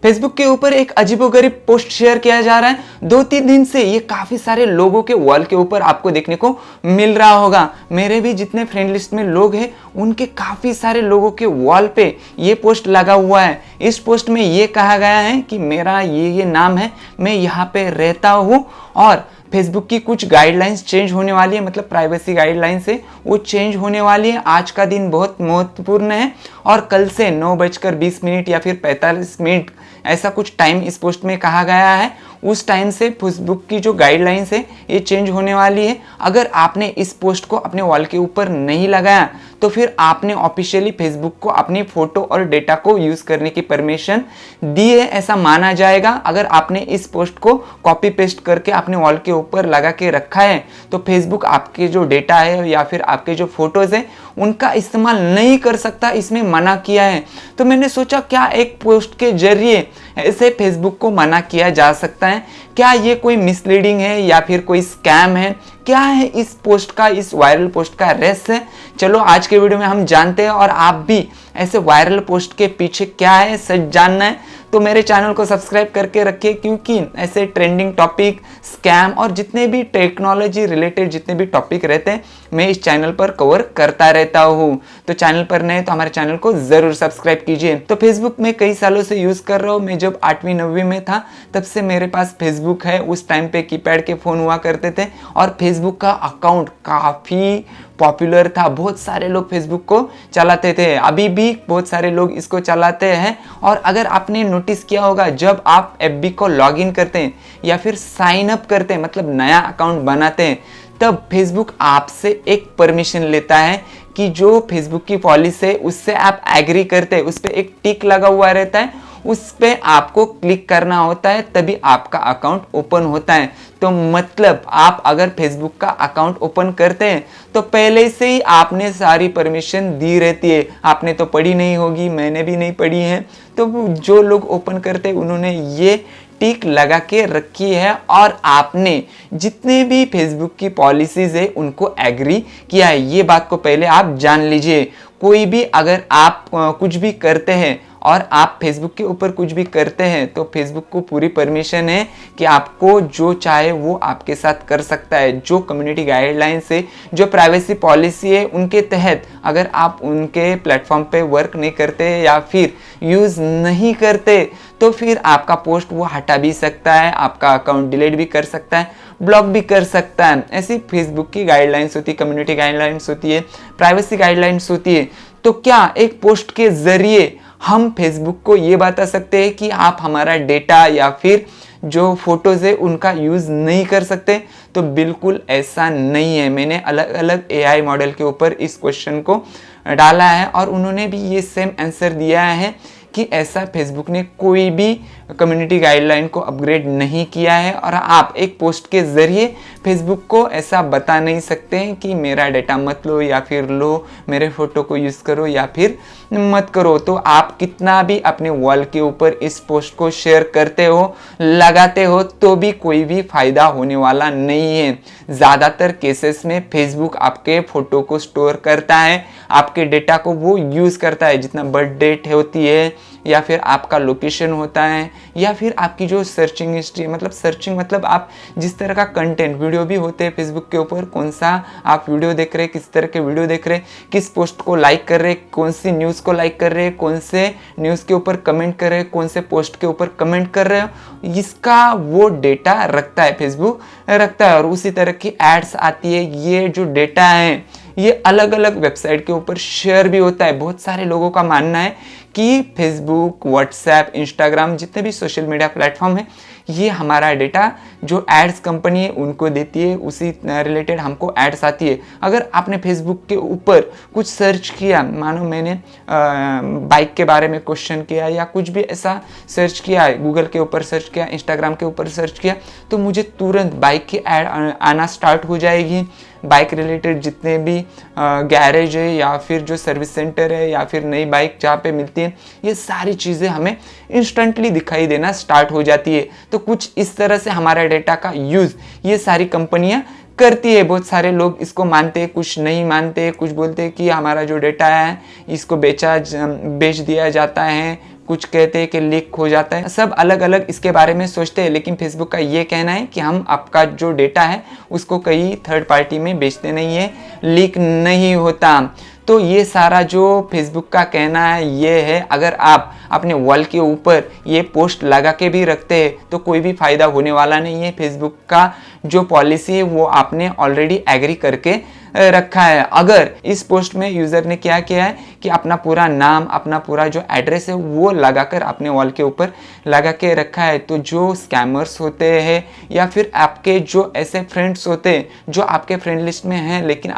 Facebook के ऊपर एक अजीबोगरीब पोस्ट शेयर किया जा रहा है। 2-3 दिन से ये काफी सारे लोगों के वॉल के ऊपर आपको देखने को मिल रहा होगा। मेरे भी जितने फ्रेंड लिस्ट में लोग हैं उनके काफी सारे लोगों के वॉल पे ये पोस्ट लगा हुआ है। इस पोस्ट में ये कहा गया है कि मेरा ये नाम है, मैं यहाँ पे रहता हूँ और फेसबुक की कुछ गाइडलाइंस चेंज होने वाली है, मतलब प्राइवेसी गाइडलाइंस है वो चेंज होने वाली है। आज का दिन बहुत महत्वपूर्ण है और कल से 9:20 या फिर 45 मिनट ऐसा कुछ टाइम इस पोस्ट में कहा गया है। उस टाइम से फेसबुक की जो गाइडलाइंस है ये चेंज होने वाली है। अगर आपने इस पोस्ट को अपने वॉल के ऊपर नहीं लगाया तो फिर आपने ऑफिशियली फेसबुक को अपनी फोटो और डेटा को यूज करने की परमिशन दी है, ऐसा माना जाएगा। अगर आपने इस पोस्ट को कॉपी पेस्ट करके अपने वॉल के ऊपर लगा के रखा है तो फेसबुक आपके जो डेटा है या फिर आपके जो फोटोज है उनका इस्तेमाल नहीं कर सकता, इसमें मना किया है। तो मैंने सोचा क्या एक पोस्ट के जरिए ऐसे फेसबुक को मना किया जा सकता है? क्या ये कोई मिसलीडिंग है या फिर कोई स्कैम है? क्या है इस पोस्ट का, इस वायरल पोस्ट का रहस्य? चलो आज के वीडियो में हम जानते हैं। और आप भी ऐसे वायरल पोस्ट के पीछे क्या है सच जानना है तो मेरे चैनल को सब्सक्राइब करके रखिए, क्योंकि ऐसे ट्रेंडिंग टॉपिक, स्कैम और जितने भी टेक्नोलॉजी रिलेटेड जितने भी टॉपिक रहते हैं मैं इस चैनल पर कवर करता रहता हूँ। तो चैनल पर नए तो हमारे चैनल को जरूर सब्सक्राइब कीजिए। तो फेसबुक मैं कई सालों से यूज कर रहा हूँ। मैं जब 8वीं 9वीं में था तब से मेरे पास फेसबुक है। उस टाइम पे कीपैड के फोन हुआ करते थे और फेसबुक का अकाउंट काफी पॉपुलर था। बहुत सारे लोग फेसबुक को चलाते थे, अभी भी बहुत सारे लोग इसको चलाते हैं। और अगर आपने नोटिस किया होगा जब आप एफबी को लॉगिन करते हैं या फिर साइन अप करते हैं, मतलब नया अकाउंट बनाते हैं, तब फेसबुक आपसे एक परमिशन लेता है कि जो फेसबुक की पॉलिसी है उससे आप एग्री करते हैं, उस पर एक टिक लगा हुआ रहता है, उस पे आपको क्लिक करना होता है तभी आपका अकाउंट ओपन होता है। तो मतलब आप अगर फेसबुक का अकाउंट ओपन करते हैं तो पहले से ही आपने सारी परमिशन दी रहती है। आपने तो पढ़ी नहीं होगी, मैंने भी नहीं पढ़ी है। तो जो लोग ओपन करते हैं उन्होंने ये टिक लगा के रखी है और आपने जितने भी फेसबुक की पॉलिसीज है उनको एग्री किया है। ये बात को पहले आप जान लीजिए। कोई भी अगर आप कुछ भी करते हैं और आप फेसबुक के ऊपर कुछ भी करते हैं तो फेसबुक को पूरी परमिशन है कि आपको जो चाहे वो आपके साथ कर सकता है। जो कम्युनिटी गाइडलाइंस है, जो प्राइवेसी पॉलिसी है, उनके तहत अगर आप उनके प्लेटफॉर्म पे वर्क नहीं करते या फिर यूज़ नहीं करते तो फिर आपका पोस्ट वो हटा भी सकता है, आपका अकाउंट डिलीट भी कर सकता है, ब्लॉक भी कर सकता है। ऐसी फेसबुक की गाइडलाइंस होती है, कम्युनिटी गाइडलाइंस होती है, प्राइवेसी गाइडलाइंस होती है। तो क्या एक पोस्ट के जरिए हम फेसबुक को ये बता सकते हैं कि आप हमारा डेटा या फिर जो फोटोज है उनका यूज़ नहीं कर सकते? तो बिल्कुल ऐसा नहीं है। मैंने अलग अलग एआई मॉडल के ऊपर इस क्वेश्चन को डाला है और उन्होंने भी ये सेम आंसर दिया है कि ऐसा फेसबुक ने कोई भी कम्युनिटी गाइडलाइन को अपग्रेड नहीं किया है। और आप एक पोस्ट के ज़रिए फेसबुक को ऐसा बता नहीं सकते हैं कि मेरा डेटा मत लो या फिर लो, मेरे फ़ोटो को यूज़ करो या फिर मत करो। तो आप कितना भी अपने वॉल के ऊपर इस पोस्ट को शेयर करते हो, लगाते हो, तो भी कोई भी फ़ायदा होने वाला नहीं है। ज़्यादातर केसेस में फेसबुक आपके फ़ोटो को स्टोर करता है, आपके डेटा को वो यूज़ करता है। जितना बर्थ डेट होती है या फिर आपका लोकेशन होता है या फिर आपकी जो सर्चिंग हिस्ट्री, मतलब सर्चिंग मतलब आप जिस तरह का कंटेंट, वीडियो भी होते हैं फेसबुक के ऊपर, कौन सा आप वीडियो देख रहे हैं, किस तरह के वीडियो देख रहे हैं, किस पोस्ट को लाइक कर रहे हैं, कौन सी न्यूज़ को लाइक कर रहे हैं, कौन से न्यूज़ के ऊपर कमेंट कर रहे हैं, कौन से पोस्ट के ऊपर कमेंट कर रहे हो, इसका वो डेटा रखता है, फेसबुक रखता है। और उसी तरह की एड्स आती है, ये जो डेटा है ये अलग अलग वेबसाइट के ऊपर शेयर भी होता है। बहुत सारे लोगों का मानना है कि फेसबुक, व्हाट्सएप, इंस्टाग्राम, जितने भी सोशल मीडिया प्लेटफॉर्म है, ये हमारा डेटा जो एड्स कंपनी है उनको देती है, उसी रिलेटेड हमको एड्स आती है। अगर आपने फेसबुक के ऊपर कुछ सर्च किया, मानो मैंने बाइक के बारे में क्वेश्चन किया या कुछ भी ऐसा सर्च किया, गूगल के ऊपर सर्च किया, इंस्टाग्राम के ऊपर सर्च किया, तो मुझे तुरंत बाइक की ऐड आना स्टार्ट हो जाएगी। बाइक रिलेटेड जितने भी गैरेज है या फिर जो सर्विस सेंटर है या फिर नई बाइक जहाँ पे मिलती है, ये सारी चीज़ें हमें इंस्टेंटली दिखाई देना स्टार्ट हो जाती है। तो कुछ इस तरह से हमारा डेटा का यूज़ ये सारी कंपनियां करती है। बहुत सारे लोग इसको मानते हैं, कुछ नहीं मानते, कुछ बोलते हैं कि हमारा जो डेटा है इसको बेच दिया जाता है, कुछ कहते हैं कि लीक हो जाता है, सब अलग अलग इसके बारे में सोचते हैं। लेकिन फेसबुक का ये कहना है कि हम आपका जो डेटा है उसको कहीं थर्ड पार्टी में बेचते नहीं है, लीक नहीं होता। तो ये सारा जो फेसबुक का कहना है ये है। अगर आप अपने वॉल के ऊपर ये पोस्ट लगा के भी रखते हैं तो कोई भी फ़ायदा होने वाला नहीं है। फेसबुक का जो पॉलिसी है वो आपने ऑलरेडी एग्री करके रखा है। अगर इस पोस्ट में यूज़र ने क्या किया है कि अपना पूरा नाम, अपना पूरा जो एड्रेस है वो लगाकर अपने वॉल के ऊपर लगा के रखा है, तो जो स्कैमर्स होते हैं या फिर आपके जो ऐसे फ्रेंड्स होते हैं जो आपके फ्रेंड लिस्ट में हैं लेकिन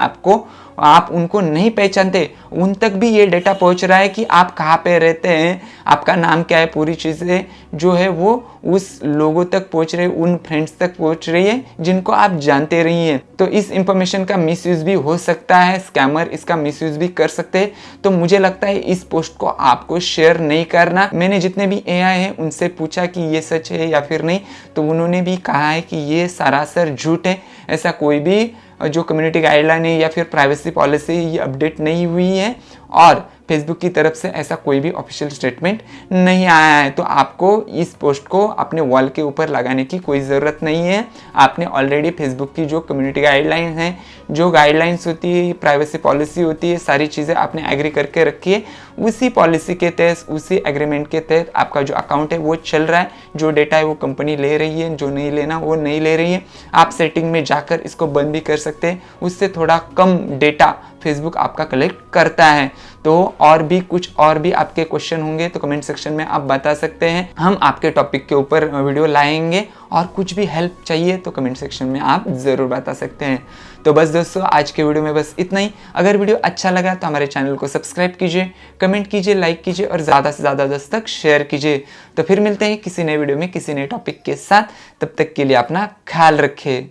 आप उनको नहीं पहचानते, उन तक भी ये डेटा पहुंच रहा है कि आप कहाँ पे रहते हैं, आपका नाम क्या है, पूरी चीज़ें जो है वो उस लोगों तक पहुंच रही है, उन फ्रेंड्स तक पहुंच रही है जिनको आप जानते रही हैं। तो इस इंफॉर्मेशन का मिसयूज़ भी हो सकता है, स्कैमर इसका मिसयूज़ भी कर सकते हैं। तो मुझे लगता है इस पोस्ट को आपको शेयर नहीं करना। मैंने जितने भी एआई हैं उनसे पूछा कि ये सच है या फिर नहीं, तो उन्होंने भी कहा है कि ये सरासर झूठ है, ऐसा कोई भी जो कम्युनिटी गाइडलाइन है या फिर प्राइवेसी पॉलिसी ये अपडेट नहीं हुई है और फेसबुक की तरफ से ऐसा कोई भी ऑफिशियल स्टेटमेंट नहीं आया है। तो आपको इस पोस्ट को अपने वॉल के ऊपर लगाने की कोई ज़रूरत नहीं है। आपने ऑलरेडी फेसबुक की जो कम्युनिटी गाइडलाइन है, जो गाइडलाइंस होती है, प्राइवेसी पॉलिसी होती है, सारी चीज़ें आपने एग्री करके रखी है। उसी पॉलिसी के तहत, उसी एग्रीमेंट के तहत आपका जो अकाउंट है वो चल रहा है। जो डेटा है वो कंपनी ले रही है, जो नहीं लेना वो नहीं ले रही है। आप सेटिंग में जाकर इसको बंद भी कर सकते हैं, उससे थोड़ा कम डेटा फेसबुक आपका कलेक्ट करता है। तो और भी आपके क्वेश्चन होंगे तो कमेंट सेक्शन में आप बता सकते हैं, हम आपके टॉपिक के ऊपर वीडियो लाएंगे। और कुछ भी हेल्प चाहिए तो कमेंट सेक्शन में आप ज़रूर बता सकते हैं। तो बस दोस्तों, आज के वीडियो में बस इतना ही। अगर वीडियो अच्छा लगा तो हमारे चैनल को सब्सक्राइब कीजिए, कमेंट कीजिए, लाइक कीजिए और ज़्यादा से ज़्यादा दोस्तों तक शेयर कीजिए। तो फिर मिलते हैं किसी नए वीडियो में किसी नए टॉपिक के साथ। तब तक के लिए अपना ख्याल रखें।